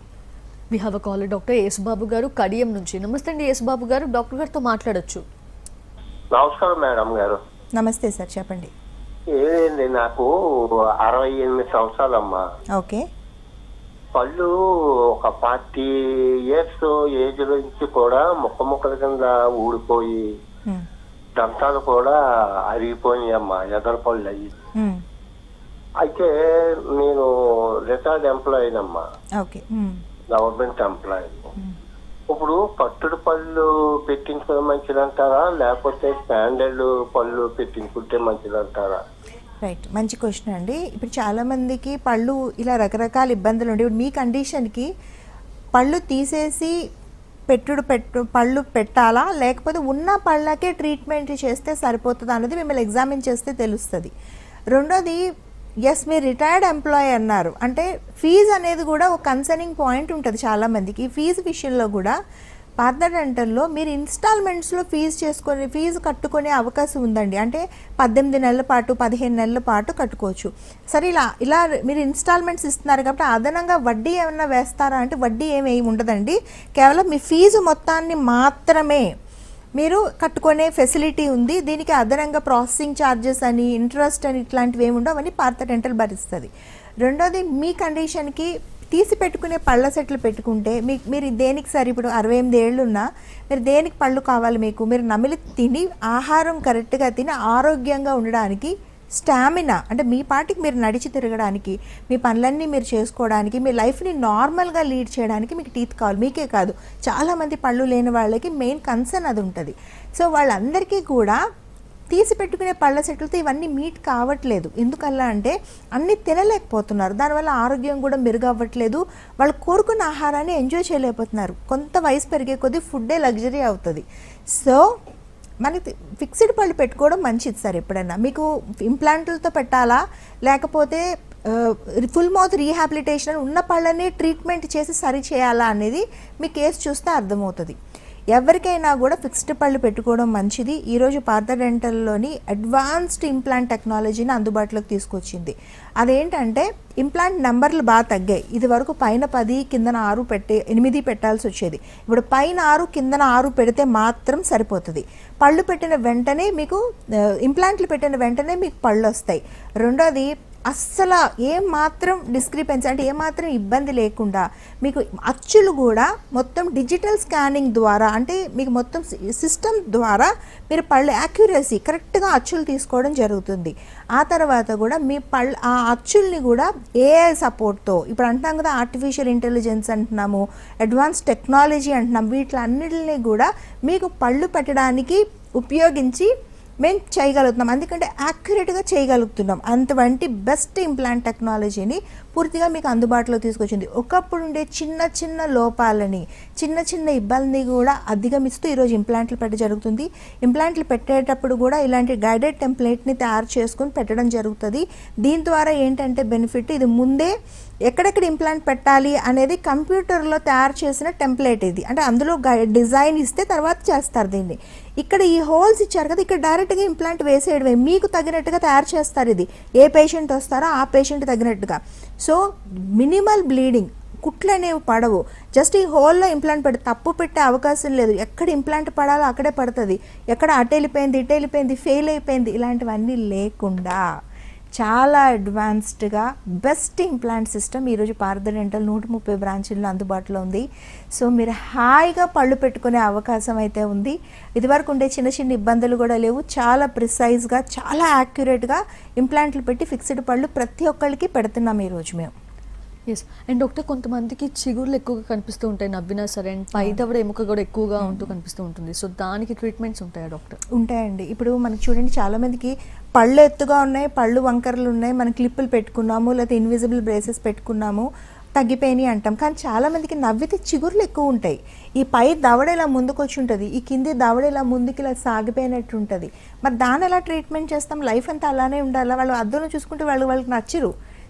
We have a caller doctor Yesubabu garu Kadiyam నుంచి. నమస్తే అండి యేసుబాబు గారు, డాక్టర్ గారితో మాట్లాడొచ్చు. నమస్కారం మేడం గారు. నమస్తే సార్, చెప్పండి. ఏదండి, నాకు 68 సంవత్సరాలమ్మా. ఓకే. పళ్ళు ఒక 40 years ఏజ్ నుంచి కూడా ముక్కల కింద ఊడిపోయి దంతాలు కూడా అరిగిపోయినాయమ్మా, ఎదర పళ్ళు అయ్యి. అయితే నేను రిటైర్డ్ ఎంప్లాయీనమ్మా, గవర్నమెంట్ ఎంప్లాయీ. ఇప్పుడు పట్టుడు పళ్ళు పెట్టించుకుంటే మంచిదంటారా, లేకపోతే స్టాండర్డ్ పళ్ళు పెట్టించుకుంటే మంచిదంటారా? రైట్, మంచి క్వశ్చన్ అండి. ఇప్పుడు చాలామందికి పళ్ళు ఇలా రకరకాల ఇబ్బందులు ఉండే. ఇప్పుడు మీ కండిషన్కి పళ్ళు తీసేసి పళ్ళు పెట్టాలా, లేకపోతే ఉన్న పళ్ళకే ట్రీట్మెంట్ చేస్తే సరిపోతుందా అన్నది మిమ్మల్ని ఎగ్జామిన్ చేస్తే తెలుస్తుంది. రెండోది, ఎస్ మీరు రిటైర్డ్ ఎంప్లాయీ అన్నారు అంటే ఫీజు అనేది కూడా ఒక కన్సర్నింగ్ పాయింట్ ఉంటుంది చాలామందికి. ఈ ఫీజు విషయంలో కూడా పార్థ డెంటల్లో మీరు ఇన్స్టాల్మెంట్స్లో ఫీజు కట్టుకునే అవకాశం ఉందండి. అంటే 18 నెలల పాటు, 15 నెలల పాటు కట్టుకోవచ్చు. సరే, ఇలా మీరు ఇన్స్టాల్మెంట్స్ ఇస్తున్నారు కాబట్టి అదనంగా వడ్డీ ఏమన్నా వేస్తారా అంటే వడ్డీ ఏమి ఉండదండి. కేవలం మీ ఫీజు మొత్తాన్ని మాత్రమే మీరు కట్టుకునే ఫెసిలిటీ ఉంది. దీనికి అదనంగా ప్రాసెసింగ్ ఛార్జెస్ అని, ఇంట్రెస్ట్ అని ఇట్లాంటివి ఏమి ఉండవు, అవన్నీ పార్థ డెంటల్ భరిస్తుంది. రెండోది, మీ కండిషన్కి తీసి పెట్టుకునే పళ్ళ సెట్లు పెట్టుకుంటే మీరు దేనికి సరే, ఇప్పుడు 68 ఏళ్ళు ఉన్నా మీరు దేనికి పళ్ళు కావాలి, మీరు నమిలి తిని ఆహారం కరెక్ట్గా తిని ఆరోగ్యంగా ఉండడానికి, స్టామినా అంటే మీ పాటికి మీరు నడిచి తిరగడానికి, మీ పనులన్నీ మీరు చేసుకోవడానికి, మీ లైఫ్ని నార్మల్గా లీడ్ చేయడానికి మీకు టీత్ కావాలి. మీకే కాదు, చాలామంది పళ్ళు లేని వాళ్ళకి మెయిన్ కన్సర్న్ అది ఉంటుంది. సో వాళ్ళందరికీ కూడా తీసి పెట్టుకునే పళ్ళ సెట్లతో ఇవన్నీ మీట్ కావట్లేదు. ఎందుకల్లా అంటే అన్నీ తినలేకపోతున్నారు, దానివల్ల ఆరోగ్యం కూడా మెరుగవ్వట్లేదు, వాళ్ళు కోరుకున్న ఆహారాన్ని ఎంజాయ్ చేయలేకపోతున్నారు. కొంత వయసు పెరిగే కొద్దీ ఫుడ్డే లగ్జరీ అవుతుంది. సో మనకి ఫిక్స్డ్ పళ్ళు పెట్టుకోవడం మంచిది సార్. ఎప్పుడైనా మీకు ఇంప్లాంట్లతో పెట్టాలా లేకపోతే ఫుల్ మౌత్ రీహాబిలిటేషన్ ఉన్న పళ్ళని ట్రీట్మెంట్ చేసి సరి చేయాలా అనేది మీ కేసు చూస్తే అర్థమవుతుంది. ఎవరికైనా కూడా ఫిక్స్డ్ పళ్ళు పెట్టుకోవడం మంచిది. ఈరోజు పార్థ డెంటల్లోని అడ్వాన్స్డ్ ఇంప్లాంట్ టెక్నాలజీని అందుబాటులోకి తీసుకొచ్చింది. అదేంటంటే ఇంప్లాంట్ నెంబర్లు బాగా తగ్గాయి. ఇది వరకు పైన 10 కిందన 8 పెట్టాల్సి వచ్చేది. ఇప్పుడు పైన 6 కిందన 6 పెడితే మాత్రం సరిపోతుంది. పళ్ళు పెట్టిన వెంటనే మీకు ఇంప్లాంట్లు పెట్టిన వెంటనే మీకు పళ్ళు వస్తాయి. రెండోది అస్సలు ఏమాత్రం డిస్క్రిపెన్సీ అంటే ఏమాత్రం ఇబ్బంది లేకుండా మీకు అచ్చులు కూడా మొత్తం డిజిటల్ స్కానింగ్ ద్వారా అంటే మీకు మొత్తం సిస్టమ్ ద్వారా మీరు పళ్ళు యాక్యురసీ కరెక్ట్గా అచ్చులు తీసుకోవడం జరుగుతుంది. ఆ తర్వాత కూడా మీ ఆ అచ్చుల్ని కూడా ఏఐ సపోర్ట్తో ఇప్పుడు అంటున్నాం కదా, ఆర్టిఫిషియల్ ఇంటెలిజెన్స్ అంటున్నాము, అడ్వాన్స్ టెక్నాలజీ అంటున్నాం, వీటిలన్నిటిని కూడా మీకు పళ్ళు పెట్టడానికి ఉపయోగించి మేము చేయగలుగుతున్నాం. అందుకంటే యాక్యురేట్గా చేయగలుగుతున్నాం. అటువంటి బెస్ట్ ఇంప్లాంట్ టెక్నాలజీని పూర్తిగా మీకు అందుబాటులో తీసుకొచ్చింది. ఒకప్పుడు ఉండే చిన్న చిన్న లోపాలని చిన్న చిన్న ఇబ్బంది కూడా అధిగమిస్తూ ఈరోజు ఇంప్లాంట్లు పెట్ట జరుగుతుంది. ఇంప్లాంట్లు పెట్టేటప్పుడు కూడా ఇలాంటి గైడెడ్ టెంప్లెట్ని తయారు చేసుకొని పెట్టడం జరుగుతుంది. దీని ద్వారా ఏంటంటే బెనిఫిట్, ఇది ముందే ఎక్కడెక్కడ ఇంప్లాంట్ పెట్టాలి అనేది కంప్యూటర్లో తయారు చేసిన టెంప్లెట్ ఇది. అంటే అందులో డిజైన్ ఇస్తే తర్వాత చేస్తారు దీన్ని. ఇక్కడ ఈ హోల్స్ ఇచ్చారు కదా, ఇక్కడ డైరెక్ట్గా ఇంప్లాంట్ వేసేయడమే, మీకు తగినట్టుగా తయారు చేస్తారు. ఇది ఏ పేషెంట్ వస్తారో ఆ పేషెంట్ తగినట్టుగా. సో మినిమల్ బ్లీడింగ్, కుట్లు అనేవి పడవు. జస్ట్ ఈ హోల్లో ఇంప్లాంట్ పెట్టి తప్పు పెట్టే అవకాశం లేదు. ఎక్కడ ఇంప్లాంట్ పడాలో అక్కడే పడుతుంది. ఎక్కడ అటు వెళ్ళిపోయింది ఇటు వెళ్ళిపోయింది ఫెయిల్ అయిపోయింది ఇలాంటివన్నీ లేకుండా చాలా అడ్వాన్స్డ్గా బెస్ట్ ఇంప్లాంట్ సిస్టమ్ ఈరోజు పార్థ డెంటల్ 130 బ్రాంచీల్లో అందుబాటులో ఉంది. సో మీరు హాయిగా పళ్ళు పెట్టుకునే అవకాశం అయితే ఉంది. ఇదివరకు ఉండే చిన్న చిన్న ఇబ్బందులు కూడా లేవు. చాలా ప్రిసైజ్గా చాలా యాక్యురేట్గా ఇంప్లాంట్లు పెట్టి ఫిక్స్డ్ పళ్ళు ప్రతి ఒక్కరికి పెడుతున్నాం ఈరోజు మేము. ఎస్. అండ్ డాక్టర్, కొంతమందికి చిగుర్లు ఎక్కువగా కనిపిస్తూ ఉంటాయి నవ్వినా సరే, అండ్ పై దవడ ఎముక కూడా ఎక్కువగా ఉంటూ కనిపిస్తూ ఉంటుంది. సో దానికి ట్రీట్మెంట్స్ ఉంటాయా డాక్టర్? ఉంటాయండి. ఇప్పుడు మనకి చూడండి, చాలామందికి పళ్ళు ఎత్తుగా ఉన్నాయి, పళ్ళు వంకరలు ఉన్నాయి, మనం క్లిప్పులు పెట్టుకున్నాము లేకపోతే ఇన్విజిబుల్ బ్రేసెస్ పెట్టుకున్నాము, తగ్గిపోయినాయి అంటాం. కానీ చాలామందికి నవ్వితే చిగుర్లు ఎక్కువ ఉంటాయి. ఈ పై దవడ ఇలా ముందుకు వచ్చి ఉంటుంది, ఈ కింది దవడ ఇలా ముందుకు ఇలా సాగిపోయినట్టు ఉంటుంది. మరి దాన్ని ఎలా ట్రీట్మెంట్ చేస్తాం? లైఫ్ అంతా అలానే ఉండాలా? వాళ్ళు అద్దంలో చూసుకుంటే వాళ్ళకి నచ్చరు.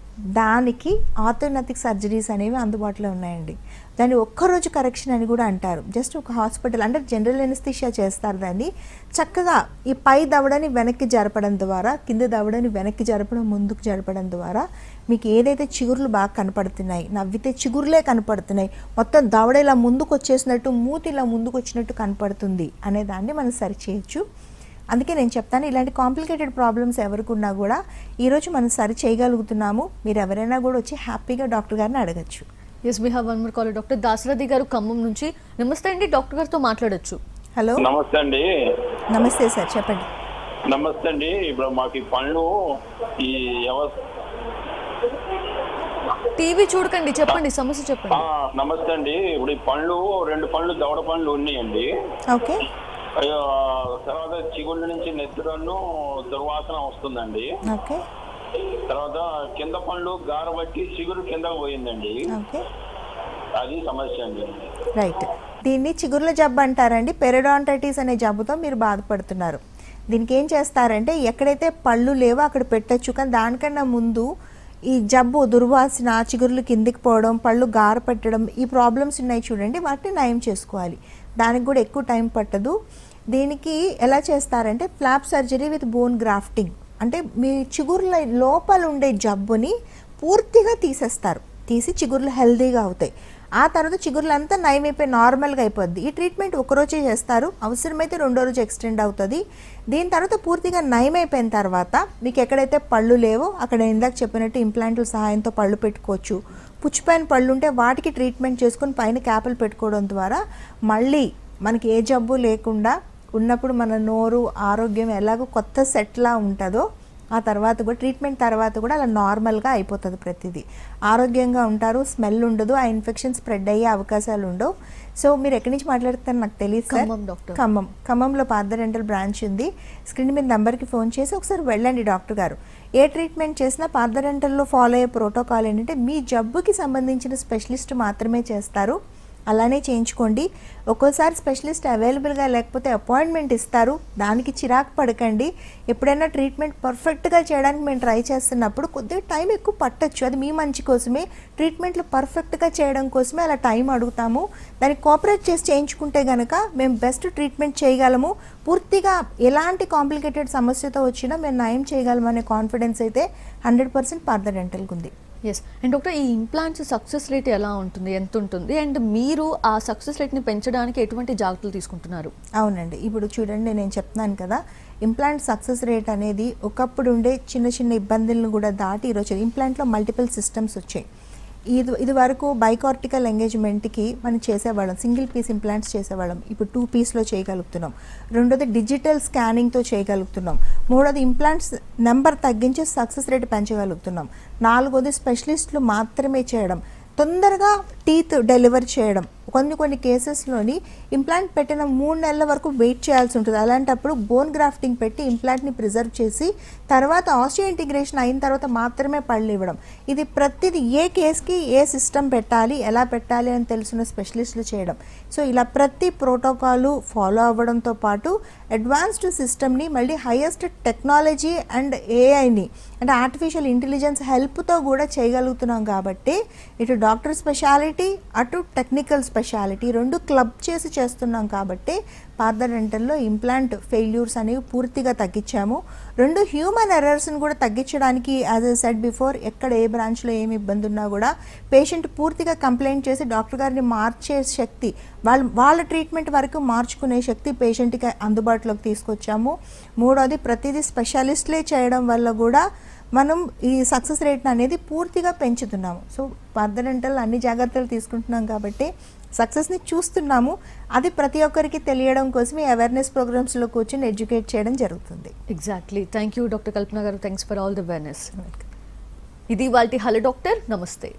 దానికి ఆర్థోగ్నాటిక్ సర్జరీస్ అనేవి అందుబాటులో ఉన్నాయండి. దాన్ని ఒక్కరోజు కరెక్షన్ అని కూడా అంటారు. జస్ట్ ఒక హాస్పిటల్ అంటే జనరల్ ఎనస్థీషియా చేస్తారు దాన్ని. చక్కగా ఈ పై దవడని వెనక్కి జరపడం ద్వారా, కింద దవడని వెనక్కి జరపడం ముందుకు జరపడం ద్వారా మీకు ఏదైతే చిగుర్లు బాగా కనపడుతున్నాయి, నవ్వితే చిగుర్లే కనపడుతున్నాయి, మొత్తం దవడ ఇలా ముందుకు వచ్చేసినట్టు మూతి ఇలా ముందుకు వచ్చినట్టు కనపడుతుంది అనే దాన్ని మనం సరి చేయొచ్చు. అందుకే నేను చెప్తాను, ఇలాంటి కాంప్లికేటెడ్ ప్రాబ్లమ్స్ ఎవరికి ఉన్నా కూడా ఈరోజు మనం సరి చేయగలుగుతున్నాము. మీరు ఎవరైనా కూడా వచ్చి హ్యాపీగా డాక్టర్ గారిని అడగచ్చు. Yes, we have one more call. Doctor Dasarathi garu Khammam నుంచి. నమస్తే అండి, డాక్టర్ గారితో మాట్లాడొచ్చు. హలో, నమస్తే అండి. నమస్తే సార్, చెప్పండి. నమస్తే అండి. ఇప్పుడు మాకు ఈ పళ్ళు ఈ టీవీ చూడకండి, చెప్పండి సమస్య చెప్పండి. నమస్తే అండి. ఇప్పుడు ఈ పళ్ళు 2 పళ్ళు దవడ పళ్ళు ఉన్నాయండి. ఓకే. తర్వాత చిగుళ్ళ నుంచి నెత్తురన్ను దుర్వాసన వస్తుందండి. ఓకే. తర్వాత కింద పళ్ళు గారబట్టి చిగురు కిందకు పోయిందండి. ఓకే, అది సమస్య అండి. రైట్. దీన్ని చిగుర్ల జబ్బు అంటారండి. పెరిడాంటైటిస్ అనే జబ్బుతో మీరు బాధపడుతున్నారు. దీనికి ఏం చేస్తారంటే ఎక్కడైతే పళ్ళు లేవో అక్కడ పెట్టచ్చు. కానీ దానికన్నా ముందు ఈ జబ్బు దుర్వాసన, చిగుర్లు కిందికి పోవడం, పళ్ళు గార పెట్టడం, ఈ ప్రాబ్లమ్స్ ఉన్నాయి చూడండి, వాటిని నయం చేసుకోవాలి. దానికి కూడా ఎక్కువ టైం పట్టదు. దీనికి ఎలా చేస్తారంటే flop surgery with bone grafting, అంటే మీ చిగుర్ల లోపల ఉండే జబ్బుని పూర్తిగా తీసేస్తారు. తీసి చిగుర్లు హెల్దీగా అవుతాయి. ఆ తర్వాత చిగుర్లు అంతా నయమైపోయి నార్మల్గా అయిపోద్ది. ఈ ట్రీట్మెంట్ ఒకరోజే చేస్తారు, అవసరమైతే 2వ రోజు ఎక్స్టెండ్ అవుతుంది. దీని తర్వాత పూర్తిగా నయమైపోయిన తర్వాత మీకు ఎక్కడైతే పళ్ళు లేవో అక్కడ ఇందాక చెప్పినట్టు ఇంప్లాంట్ల సహాయంతో పళ్ళు పెట్టుకోవచ్చు. పుచ్చిపోయిన పళ్ళు ఉంటే వాటికి ట్రీట్మెంట్ చేసుకొని పైన క్యాపులు పెట్టుకోవడం ద్వారా మళ్ళీ మనకి ఏ జబ్బు లేకుండా ఉన్నప్పుడు మన నోరు ఆరోగ్యం ఎలాగో కొత్త సెట్లా ఉంటుందో ఆ తర్వాత కూడా ట్రీట్మెంట్ తర్వాత కూడా అలా నార్మల్గా అయిపోతుంది ప్రతిదీ. ఆరోగ్యంగా ఉంటారు, స్మెల్ ఉండదు, ఆ ఇన్ఫెక్షన్ స్ప్రెడ్ అయ్యే అవకాశాలు ఉండవు. సో మీరు ఎక్కడి నుంచి మాట్లాడుతారో నాకు తెలియదు సార్. ఖమ్మం డాక్టర్. ఖమ్మంలో పార్థ డెంటల్ బ్రాంచ్ ఉంది. స్క్రీన్ మీద నెంబర్కి ఫోన్ చేసి ఒకసారి వెళ్ళండి. డాక్టర్ గారు ఏ ట్రీట్మెంట్ చేసినా పార్థ డెంటల్లో ఫాలో అయ్యే ప్రోటోకాల్ ఏంటంటే మీ జబ్బుకి సంబంధించిన స్పెషలిస్ట్ మాత్రమే చేస్తారు, అలానే చేయించుకోండి. ఒక్కోసారి స్పెషలిస్ట్ అవైలబుల్గా లేకపోతే అపాయింట్మెంట్ ఇస్తారు, దానికి చిరాకు పడకండి. ఎప్పుడైనా ట్రీట్మెంట్ పర్ఫెక్ట్గా చేయడానికి మేము ట్రై చేస్తున్నప్పుడు కొద్దిగా టైం ఎక్కువ పట్టచ్చు, అది మీ మంచి కోసమే. ట్రీట్మెంట్లు పర్ఫెక్ట్గా చేయడం కోసమే అలా టైం అడుగుతాము. దానికి కోఆపరేట్ చేసి చేయించుకుంటే కనుక మేము బెస్ట్ ట్రీట్మెంట్ చేయగలము. పూర్తిగా ఎలాంటి కాంప్లికేటెడ్ సమస్యతో వచ్చినా మేము నయం చేయగలమనే కాన్ఫిడెన్స్ అయితే 100% పార్థ డెంటల్కి ఉంది. ఎస్. అండ్ డాక్టర్, ఈ ఇంప్లాంట్స్ సక్సెస్ రేట్ ఎలా ఉంటుంది, ఎంత ఉంటుంది, అండ్ మీరు ఆ సక్సెస్ రేట్ని పెంచడానికి ఎటువంటి జాగ్రత్తలు తీసుకుంటున్నారు? అవునండి, ఇప్పుడు చూడండి నేను చెప్తున్నాను కదా, ఇంప్లాంట్ సక్సెస్ రేట్ అనేది ఒకప్పుడు ఉండే చిన్న చిన్న ఇబ్బందులను కూడా దాటి ఈరోజు ఇంప్లాంట్లో మల్టిపుల్ సిస్టమ్స్ వచ్చాయి. ఇది వరకు బైకార్టికల్ ఎంగేజ్మెంట్కి మనం చేసేవాళ్ళం, సింగిల్ పీస్ ఇంప్లాంట్స్ చేసేవాళ్ళం. ఇప్పుడు 2 పీస్లో చేయగలుగుతున్నాం. రెండోది డిజిటల్ స్కానింగ్తో చేయగలుగుతున్నాం. మూడోది ఇంప్లాంట్స్ నెంబర్ తగ్గించి సక్సెస్ రేట్ పెంచగలుగుతున్నాం. నాలుగోది స్పెషలిస్టులు మాత్రమే చేయడం, తొందరగా టీత్ డెలివర్ చేయడం. కొన్ని కేసెస్లోని ఇంప్లాంట్ పెట్టిన 3 నెలల వరకు వెయిట్ చేయాల్సి ఉంటుంది. అలాంటప్పుడు బోన్ గ్రాఫ్టింగ్ పెట్టి ఇంప్లాంట్ని ప్రిజర్వ్ చేసి తర్వాత ఆస్టియో ఇంటిగ్రేషన్ అయిన తర్వాత మాత్రమే పళ్ళు ఇవ్వడం. ఇది ప్రతిదీ ఏ కేసుకి ఏ సిస్టమ్ పెట్టాలి, ఎలా పెట్టాలి అని తెలిసిన స్పెషలిస్టులు చేయడం. సో ఇలా ప్రతి ప్రోటోకాలు ఫాలో అవ్వడంతో పాటు అడ్వాన్స్డ్ సిస్టమ్ని మళ్ళీ హైయెస్ట్ టెక్నాలజీ అండ్ ఏఐని అంటే ఆర్టిఫిషియల్ ఇంటెలిజెన్స్ హెల్ప్తో కూడా చేయగలుగుతున్నాం. కాబట్టి ఇటు డాక్టర్ స్పెషాలిటీ అటు టెక్నికల్ స్పెషాలిటీ రెండు క్లబ్ చేసి చేస్తున్నాం. కాబట్టి పార్థ డెంటల్లో ఇంప్లాంట్ ఫెయిల్యూర్స్ అనేవి పూర్తిగా తగ్గించాము. రెండు హ్యూమన్ ఎర్రర్స్ని కూడా తగ్గించడానికి యాజ్ ఎ సెడ్ బిఫోర్, ఎక్కడ ఏ బ్రాంచ్లో ఏమి ఇబ్బంది ఉన్నా కూడా పేషెంట్ పూర్తిగా కంప్లైంట్ చేసి డాక్టర్ గారిని మార్చే శక్తి, వాళ్ళ ట్రీట్మెంట్ వరకు మార్చుకునే శక్తి పేషెంట్కి అందుబాటులోకి తీసుకొచ్చాము. మూడోది ప్రతిదీ స్పెషలిస్ట్లే చేయడం వల్ల కూడా మనం ఈ సక్సెస్ రేట్ని అనేది పూర్తిగా పెంచుతున్నాము. సో పార్థ డెంటల్ అన్ని జాగ్రత్తలు తీసుకుంటున్నాం కాబట్టి సక్సెస్ని చూస్తున్నాము. అది ప్రతి ఒక్కరికి తెలియడం కోసం ఈ అవేర్నెస్ ప్రోగ్రామ్స్లో కూర్చొని ఎడ్యుకేట్ చేయడం జరుగుతుంది. Exactly. Thank you doctor Kalpana గారు. Thanks for all the awareness. ఇది వాళ్ళ హలో డాక్టర్. నమస్తే.